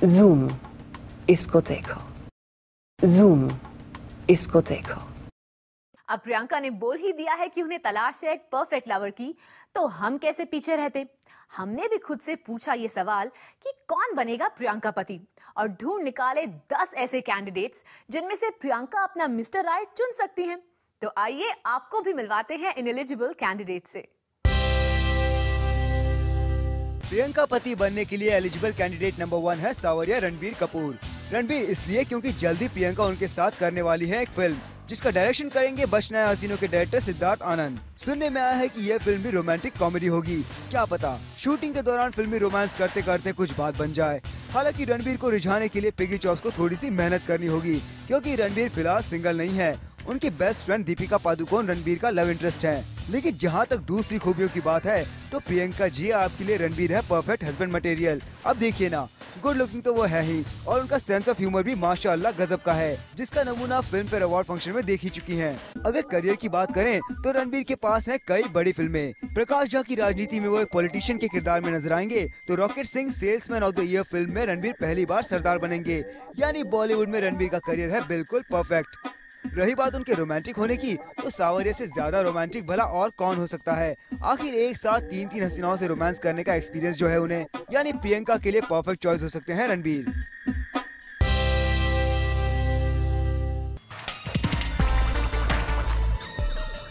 Zoom, इसको देखो। Zoom, इसको देखो। अब प्रियंका ने बोल ही दिया है कि उन्हें तलाश है एक परफेक्ट लवर की, तो हम कैसे पीछे रहते। हमने भी खुद से पूछा ये सवाल कि कौन बनेगा प्रियंका पति, और ढूंढ निकाले 10 ऐसे कैंडिडेट्स जिनमें से प्रियंका अपना मिस्टर राइट चुन सकती हैं। तो आइए आपको भी मिलवाते हैं इन एलिजिबल कैंडिडेट से। प्रियंका पति बनने के लिए एलिजिबल कैंडिडेट नंबर 1 है सावरिया रणबीर कपूर। रणबीर इसलिए क्योंकि जल्दी प्रियंका उनके साथ करने वाली है एक फिल्म जिसका डायरेक्शन करेंगे बचना है हसीनों के डायरेक्टर सिद्धार्थ आनंद। सुनने में आया है कि यह फिल्म भी रोमांटिक कॉमेडी होगी। क्या पता शूटिंग के दौरान फिल्मी रोमांस करते करते कुछ बात बन जाए। हालांकि रणबीर को रिझाने के लिए पिगी चॉप्स को थोड़ी सी मेहनत करनी होगी, क्योंकि रणबीर फिलहाल सिंगल नहीं है। उनकी बेस्ट फ्रेंड दीपिका पादुकोण रणबीर का लव इंटरेस्ट है। लेकिन जहां तक दूसरी खूबियों की बात है तो प्रियंका जी आपके लिए रणबीर है परफेक्ट हस्बैंड मटेरियल। अब देखिए ना, गुड लुकिंग तो वो है ही, और उनका सेंस ऑफ ह्यूमर भी माशाअल्लाह गजब का है, जिसका नमूना फिल्म फेयर अवार्ड फंक्शन में देख ही चुकी हैं। अगर करियर की बात करें तो रणबीर के पास है कई बड़ी फिल्में। प्रकाश झा की राजनीति में वो एक पॉलिटिशियन के किरदार में नजर आएंगे, तो rocket Singh salesman of the year film में रणबीर पहली बार सरदार बनेंगे। यानी बॉलीवुड में रणबीर का करियर है बिल्कुल परफेक्ट। रही बात उनके रोमांटिक होने की, तो सावरिया से ज्यादा रोमांटिक भला और कौन हो सकता है। आखिर एक साथ 3 हसीनाओं से रोमांस करने का एक्सपीरियंस जो है उन्हें, यानी प्रियंका के लिए परफेक्ट चॉइस हो सकते हैं रणबीर।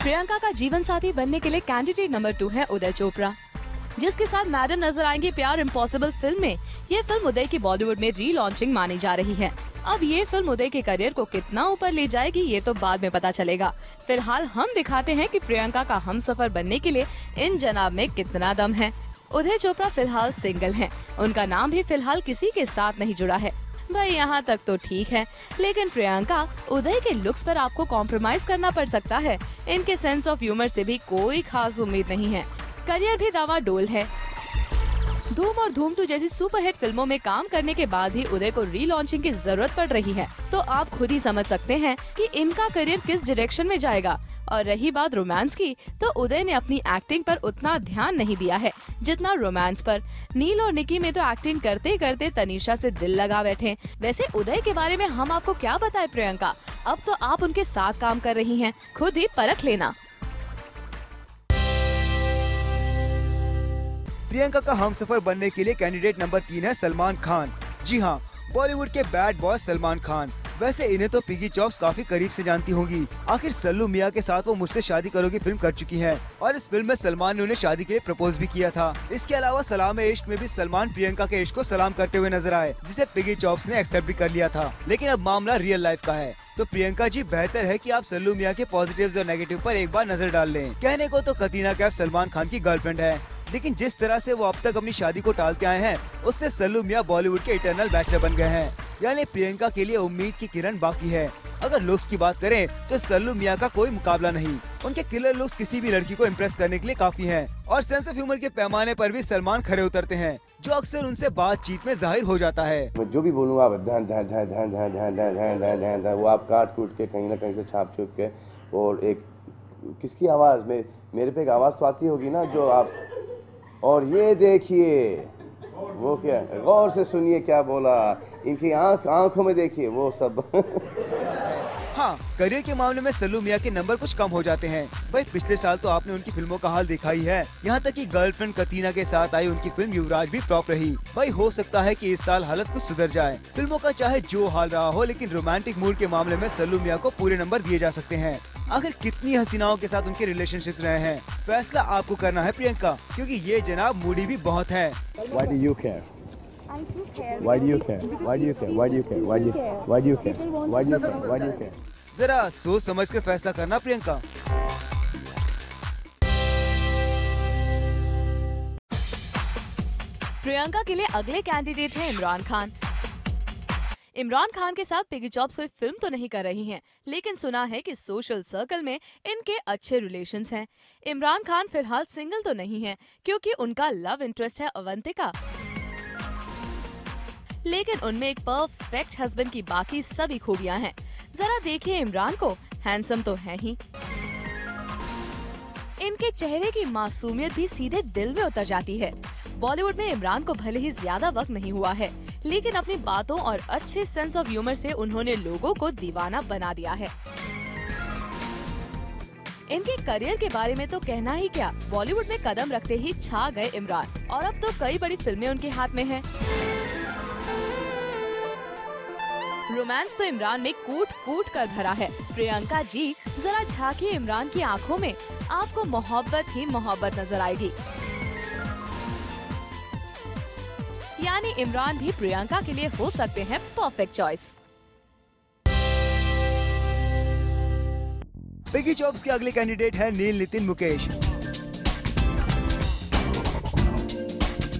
प्रियंका का जीवन साथी बनने के लिए कैंडिडेट नंबर 2 है उदय चोपड़ा, जिसके साथ मैडम नजर आएंगी प्यार इम्पॉसिबल फिल्म में। ये फिल्म उदय की बॉलीवुड में री-लॉन्चिंग मानी जा रही है। अब ये फिल्म उदय के करियर को कितना ऊपर ले जाएगी ये तो बाद में पता चलेगा। फिलहाल हम दिखाते हैं कि प्रियंका का हमसफर बनने के लिए इन जनाब में कितना दम है। उदय चोपड़ा फिलहाल सिंगल हैं। उनका नाम भी फिलहाल किसी के साथ नहीं जुड़ा है। भाई यहाँ तक तो ठीक है, लेकिन प्रियंका उदय के लुक्स पर आपको कॉम्प्रोमाइज करना पड़ सकता है। इनके सेंस ऑफ ह्यूमर से भी कोई खास उम्मीद नहीं है। करियर भी दावाडोल है। धूम और धूम 2 जैसी सुपरहिट फिल्मों में काम करने के बाद भी उदय को री-लॉन्चिंग की जरूरत पड़ रही है, तो आप खुद ही समझ सकते हैं कि इनका करियर किस डायरेक्शन में जाएगा। और रही बात रोमांस की, तो उदय ने अपनी एक्टिंग पर उतना ध्यान नहीं दिया है जितना रोमांस पर। नील और निकी में तो एक्टिंग करते करते तनीषा से दिल लगा बैठे। वैसे उदय के बारे में हम आपको क्या बताएं प्रियंका, अब तो आप उनके साथ काम कर रही हैं, खुद ही परख लेना। प्रियंका का हमसफर बनने के लिए कैंडिडेट नंबर 3 है सलमान खान। जी हाँ, बॉलीवुड के बैड बॉय सलमान खान। वैसे इन्हें तो पिगी चॉप्स काफी करीब से जानती होंगी। आखिर सल्लू मियां के साथ वो मुझसे शादी करोगी फिल्म कर चुकी हैं, और इस फिल्म में सलमान ने उन्हें शादी के लिए प्रपोज भी किया था। इसके अलावा सलाम इश्क में भी सलमान प्रियंका के इश्क को सलाम करते हुए नजर आए, जिसे पिगी चॉप्स ने एक्सेप्ट भी कर लिया था। लेकिन अब मामला रियल लाइफ का है, तो प्रियंका जी बेहतर है कि आप सल्लू मियां के पॉजिटिव्स और नेगेटिव पर एक बार नजर डाल लें। कहने को तो कतरीना कैफ सलमान खान की गर्लफ्रेंड है, लेकिन जिस तरह से वो अब तक अपनी शादी को टालते आए हैं, उससे सल्लू मियां बॉलीवुड के इटर्नल बैचलर बन गए हैं। यानी प्रियंका के लिए उम्मीद की किरण बाकी है। अगर लुक्स की बात करें तो सल्लू मियां का कोई मुकाबला नहीं। उनके किलर लुक्स किसी भी लड़की को इम्प्रेस करने के लिए काफी हैं, और सेंस ऑफ ह्यूमर के पैमाने पर भी सलमान खरे उतरते हैं, जो अक्सर उनसे बातचीत में जाहिर हो जाता है। मैं जो भी बोलूँगा आप ध्यान ध्यान ध्यान ध्यान ध्यान ध्यान ध्यान ध्यान ध्यान ध्यान ध्यान वो आप काट कूट के कहीं ना कहीं से छाप छुप के, और एक किसकी आवाज़ में मेरे पे एक आवाज़ तो आती होगी ना जो आप, और ये देखिए वो क्या, गौर से सुनिए क्या बोला, इनकी आंखों में देखिए वो सब। हाँ, करियर के मामले में सल्लू मियां के नंबर कुछ कम हो जाते हैं। भाई पिछले साल तो आपने उनकी फिल्मों का हाल देखा ही है। यहाँ तक कि गर्लफ्रेंड कतरीना के साथ आई उनकी फिल्म युवराज भी फ्लॉप रही। भाई हो सकता है कि इस साल हालत कुछ सुधर जाए। फिल्मों का चाहे जो हाल रहा हो, लेकिन रोमांटिक मूड के मामले में सल्लू मियां को पूरे नंबर दिए जा सकते हैं। आखिर कितनी हसीनाओं के साथ उनके रिलेशनशिप्स रहे हैं, फैसला आपको करना है प्रियंका, क्योंकि ये जनाब मूडी भी बहुत है। Why do you care? Why do you care? Why do you care? Why do you care? Why do you care? Why do you care? Why do you care? Why do you care? जरा सोच समझ कर फैसला करना प्रियंका। प्रियंका के लिए अगले candidate है इमरान खान। इमरान खान के साथ पिगी चॉप्स कोई फिल्म तो नहीं कर रही हैं, लेकिन सुना है कि सोशल सर्कल में इनके अच्छे रिलेशंस हैं। इमरान खान फिलहाल सिंगल तो नहीं हैं, क्योंकि उनका लव इंटरेस्ट है अवंतिका, लेकिन उनमें एक परफेक्ट हस्बैंड की बाकी सभी खूबियां हैं। जरा देखिए इमरान को, हैंडसम तो है ही, इनके चेहरे की मासूमियत भी सीधे दिल में उतर जाती है। बॉलीवुड में इमरान को भले ही ज्यादा वक्त नहीं हुआ है, लेकिन अपनी बातों और अच्छे सेंस ऑफ ह्यूमर से उन्होंने लोगों को दीवाना बना दिया है। इनके करियर के बारे में तो कहना ही क्या, बॉलीवुड में कदम रखते ही छा गए इमरान और अब तो कई बड़ी फिल्में उनके हाथ में हैं। रोमांस तो इमरान में कूट कूट कर भरा है। प्रियंका जी जरा झांकिए इमरान की आंखों में, आपको मोहब्बत ही मोहब्बत नजर आएगी। यानी इमरान भी प्रियंका के लिए हो सकते हैं परफेक्ट चॉइस। पिगी जॉब्स के अगले कैंडिडेट है नील नितिन मुकेश,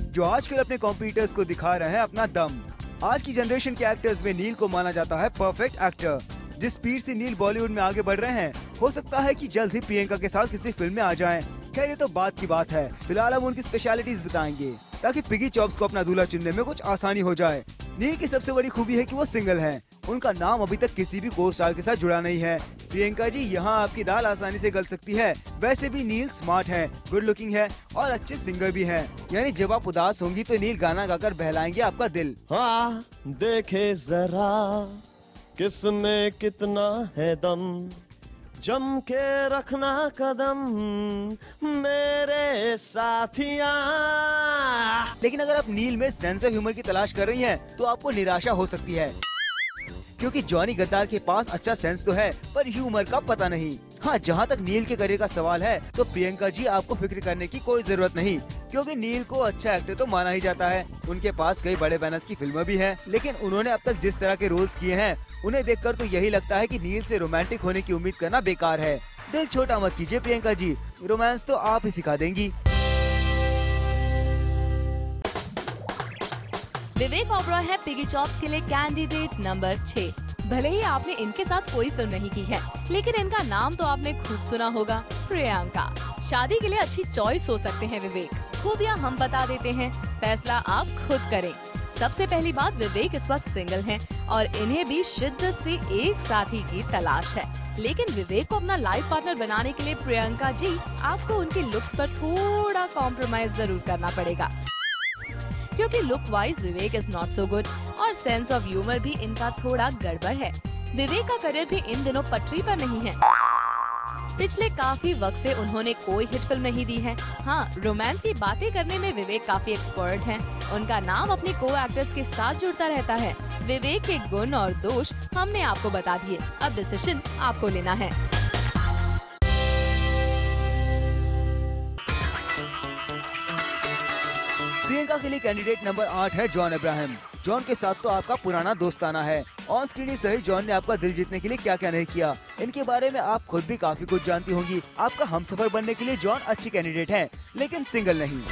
जो आजकल अपने कॉम्पिटिटर्स को दिखा रहे हैं अपना दम। आज की जनरेशन के एक्टर्स में नील को माना जाता है परफेक्ट एक्टर। जिस स्पीड से नील बॉलीवुड में आगे बढ़ रहे हैं, हो सकता है कि जल्द ही प्रियंका के साथ किसी फिल्म में आ जाएं। खैर ये तो बात की बात है, फिलहाल हम उनकी स्पेशलिटीज बताएंगे ताकि पिगी जॉब्स को अपना दूल्हा चुनने में कुछ आसानी हो जाए। नील की सबसे बड़ी खूबी है कि वो सिंगल हैं। उनका नाम अभी तक किसी भी को स्टार के साथ जुड़ा नहीं है। प्रियंका जी, यहाँ आपकी दाल आसानी से गल सकती है। वैसे भी नील स्मार्ट है, गुड लुकिंग है और अच्छे सिंगर भी हैं। यानी जब आप उदास होंगी तो नील गाना गाकर बहलाएंगे आपका दिल। हाँ, देखे जरा किसमें कितना है दम, जम के रखना कदम मेरे साथिया। लेकिन अगर आप नील में सेंस ऑफ ह्यूमर की तलाश कर रही हैं, तो आपको निराशा हो सकती है, क्योंकि जॉनी गद्दार के पास अच्छा सेंस तो है पर ह्यूमर का पता नहीं। हाँ, जहाँ तक नील के करियर का सवाल है तो प्रियंका जी आपको फिक्र करने की कोई जरूरत नहीं, क्योंकि नील को अच्छा एक्टर तो माना ही जाता है। उनके पास कई बड़े बैनर्स की फिल्में भी हैं, लेकिन उन्होंने अब तक जिस तरह के रोल्स किए हैं, उन्हें देखकर तो यही लगता है कि नील से रोमांटिक होने की उम्मीद करना बेकार है। दिल छोटा मत कीजिए प्रियंका जी, रोमांस तो आप ही सिखा देंगी। विवेक ओबरॉय है पिगी जॉब्स के लिए कैंडिडेट नंबर 6। भले ही आपने इनके साथ कोई फिल्म नहीं की है, लेकिन इनका नाम तो आपने खूब सुना होगा, प्रियंका। शादी के लिए अच्छी चॉइस हो सकते हैं विवेक। खूबियाँ हम बता देते हैं, फैसला आप खुद करें। सबसे पहली बात, विवेक इस वक्त सिंगल हैं और इन्हें भी शिद्दत से एक साथी की तलाश है। लेकिन विवेक को अपना लाइफ पार्टनर बनाने के लिए प्रियंका जी आपको उनकी लुक्स पर थोड़ा कॉम्प्रोमाइज जरूर करना पड़ेगा, क्योंकि look wise Vivek is not so good और सेंस ऑफ ह्यूमर भी इनका थोड़ा गड़बड़ है। विवेक का करियर भी इन दिनों पटरी पर नहीं है। पिछले काफी वक्त से उन्होंने कोई हिट फिल्म नहीं दी है। हाँ, रोमांस की बातें करने में विवेक काफी एक्सपर्ट हैं। उनका नाम अपने को एक्टर्स के साथ जुड़ता रहता है। विवेक के गुण और दोष हमने आपको बता दिए, अब डिसीजन आपको लेना है। प्रियंका के लिए कैंडिडेट नंबर 8 है जॉन अब्राहम। जॉन के साथ तो आपका पुराना दोस्ताना है। ऑन स्क्रीन ही सही, जॉन ने आपका दिल जीतने के लिए क्या क्या नहीं किया, इनके बारे में आप खुद भी काफी कुछ जानती होंगी। आपका हमसफर बनने के लिए जॉन अच्छी कैंडिडेट हैं, लेकिन सिंगल नहीं।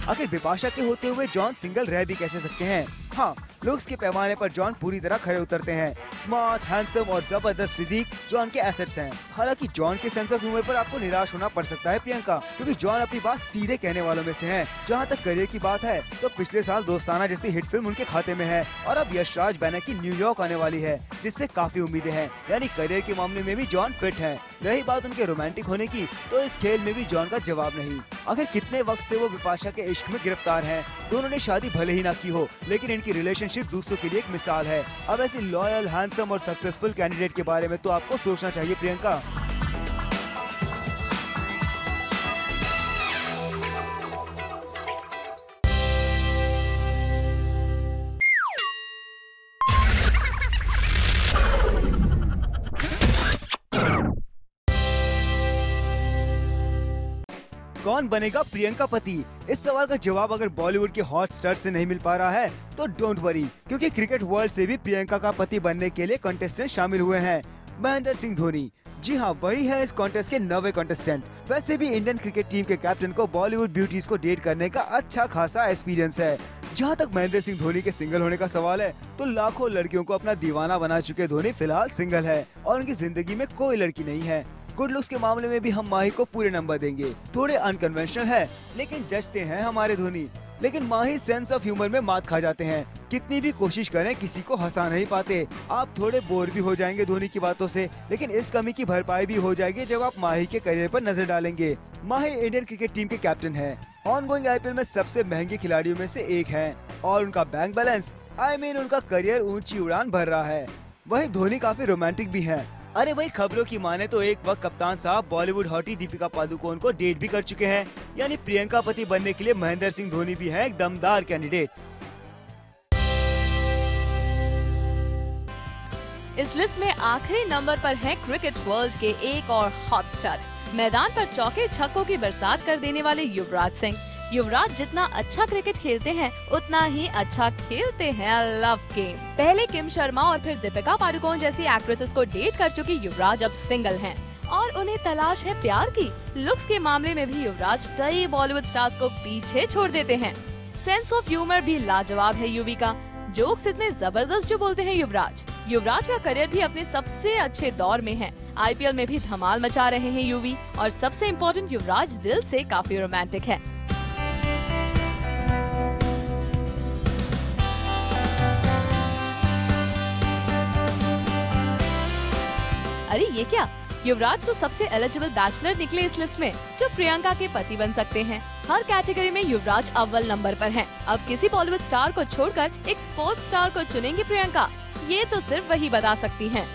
आखिर बिपाशा के होते हुए जॉन सिंगल रह भी कैसे सकते हैं? हाँ, लुक्स के पैमाने पर जॉन पूरी तरह खरे उतरते हैं। स्मार्ट, हैंडसम और जबरदस्त फिजिक जॉन के एसेट्स हैं। हालांकि जॉन के सेंस ऑफ ह्यूमर पर आपको निराश होना पड़ सकता है प्रियंका, क्योंकि जॉन अपनी बात सीधे कहने वालों में से हैं। जहां तक करियर की बात है तो पिछले साल दोस्ताना जैसी हिट फिल्म उनके खाते में है और अब यशराज बैनर की न्यूयॉर्क आने वाली है, जिससे काफी उम्मीदें हैं। यानी करियर के मामले में भी जॉन फिट है। रही बात उनके रोमांटिक होने की, तो इस खेल में भी जॉन का जवाब नहीं। आखिर कितने वक्त से वो बिपाशा के इश्क में गिरफ्तार हैं। दोनों ने शादी भले ही ना की हो, लेकिन इनकी रिलेशनशिप दूसरों के लिए एक मिसाल है। अब ऐसी लॉयल, हैंडसम और सक्सेसफुल कैंडिडेट के बारे में तो आपको सोचना चाहिए प्रियंका। कौन बनेगा प्रियंका पति? इस सवाल का जवाब अगर बॉलीवुड के हॉट स्टार से नहीं मिल पा रहा है तो डोंट वरी, क्योंकि क्रिकेट वर्ल्ड से भी प्रियंका का पति बनने के लिए कंटेस्टेंट शामिल हुए हैं। महेंद्र सिंह धोनी, जी हाँ, वही है इस कॉन्टेस्ट के 9वें कंटेस्टेंट। वैसे भी इंडियन क्रिकेट टीम के कैप्टन को बॉलीवुड ब्यूटीज को डेट करने का अच्छा खासा एक्सपीरियंस है। जहाँ तक महेंद्र सिंह धोनी के सिंगल होने का सवाल है, तो लाखों लड़कियों को अपना दीवाना बना चुके धोनी फिलहाल सिंगल है और उनकी जिंदगी में कोई लड़की नहीं है। गुड लुक्स के मामले में भी हम माही को पूरे नंबर देंगे। थोड़े अनकन्वेंशनल है, लेकिन जचते हैं हमारे धोनी। लेकिन माही सेंस ऑफ ह्यूमर में मात खा जाते हैं। कितनी भी कोशिश करें किसी को हंसा नहीं पाते। आप थोड़े बोर भी हो जाएंगे धोनी की बातों से, लेकिन इस कमी की भरपाई भी हो जाएगी जब आप माही के करियर पर नजर डालेंगे। माही इंडियन क्रिकेट टीम के कैप्टन है। ऑन गोइंग IPL में सबसे महंगे खिलाड़ियों में से एक है। और उनका बैंक बैलेंस उनका करियर ऊंची उड़ान भर रहा है। वहीं धोनी काफी रोमांटिक भी है। अरे भाई, खबरों की माने तो एक वक्त कप्तान साहब बॉलीवुड हॉटी दीपिका पादुकोण को डेट भी कर चुके हैं। यानी प्रियंका पति बनने के लिए महेंद्र सिंह धोनी भी है एक दमदार कैंडिडेट। इस लिस्ट में आखिरी नंबर पर है क्रिकेट वर्ल्ड के एक और हॉट स्टार, मैदान पर चौके छक्कों की बरसात कर देने वाले युवराज सिंह। युवराज जितना अच्छा क्रिकेट खेलते हैं उतना ही अच्छा खेलते हैं लव गेम। पहले किम शर्मा और फिर दीपिका पादुकोण जैसी एक्ट्रेसेस को डेट कर चुके युवराज अब सिंगल हैं और उन्हें तलाश है प्यार की। लुक्स के मामले में भी युवराज कई बॉलीवुड स्टार्स को पीछे छोड़ देते हैं। सेंस ऑफ ह्यूमर भी लाजवाब है यूवी का। जोक्स इतने जबरदस्त जो बोलते हैं युवराज। युवराज का करियर भी अपने सबसे अच्छे दौर में है। आईपीएल में भी धमाल मचा रहे हैं यूवी और सबसे इम्पोर्टेंट युवराज दिल से काफी रोमांटिक है। अरे ये क्या, युवराज तो सबसे एलिजिबल बैचलर निकले इस लिस्ट में जो प्रियंका के पति बन सकते हैं। हर कैटेगरी में युवराज अव्वल नंबर पर हैं। अब किसी बॉलीवुड स्टार को छोड़कर एक स्पोर्ट्स स्टार को चुनेंगी प्रियंका, ये तो सिर्फ वही बता सकती हैं।